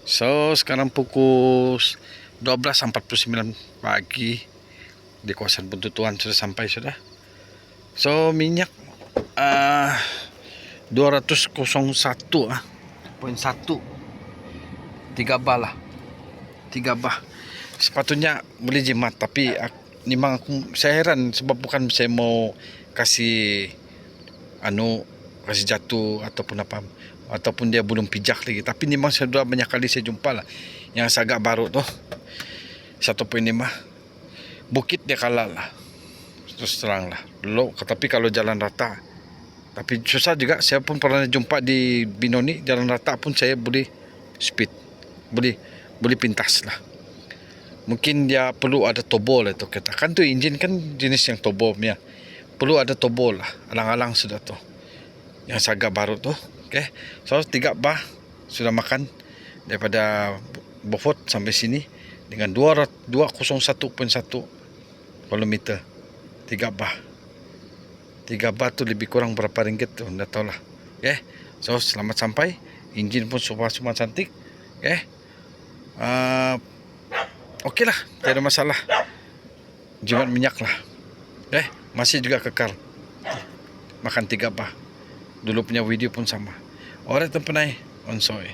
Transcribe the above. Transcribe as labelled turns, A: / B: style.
A: So sekarang pukul 12.49 pagi di kawasan Buntutuan sudah sampai sudah. So minyak 201.1 3 bar lah, 3 bar. Sepatutnya boleh jimat, tapi memang saya heran sebab bukan saya mau kasih kasih jatuh ataupun apa, ataupun dia belum pijak lagi. Tapi memang sudah banyak kali saya jumpa lah yang agak baru tuh 1.5 bukit dia kalah lah, terus terang lah dulu. Tapi kalau jalan rata, tapi susah juga. Saya pun pernah jumpa di Binoni, jalan rata pun saya boleh speed, boleh pintas lah. Mungkin dia perlu ada tobol itu, katakan tuh enjin kan jenis yang tobol punya, perlu ada tobol lah, alang-alang sudah tuh yang agak baru tuh. Okay, so 3 bar sudah makan daripada Beaufort sampai sini dengan 201.1 kilometer. 3 bar tu lebih kurang berapa ringgit tu, dah tahu lah. Okay, so selamat sampai. Enjin pun semua cantik. Okay, okey lah, tidak ada masalah. Jimat minyak lah. Masih juga kekal makan 3 bar. Dulu punya video pun sama. Alright, tempenai onsoy.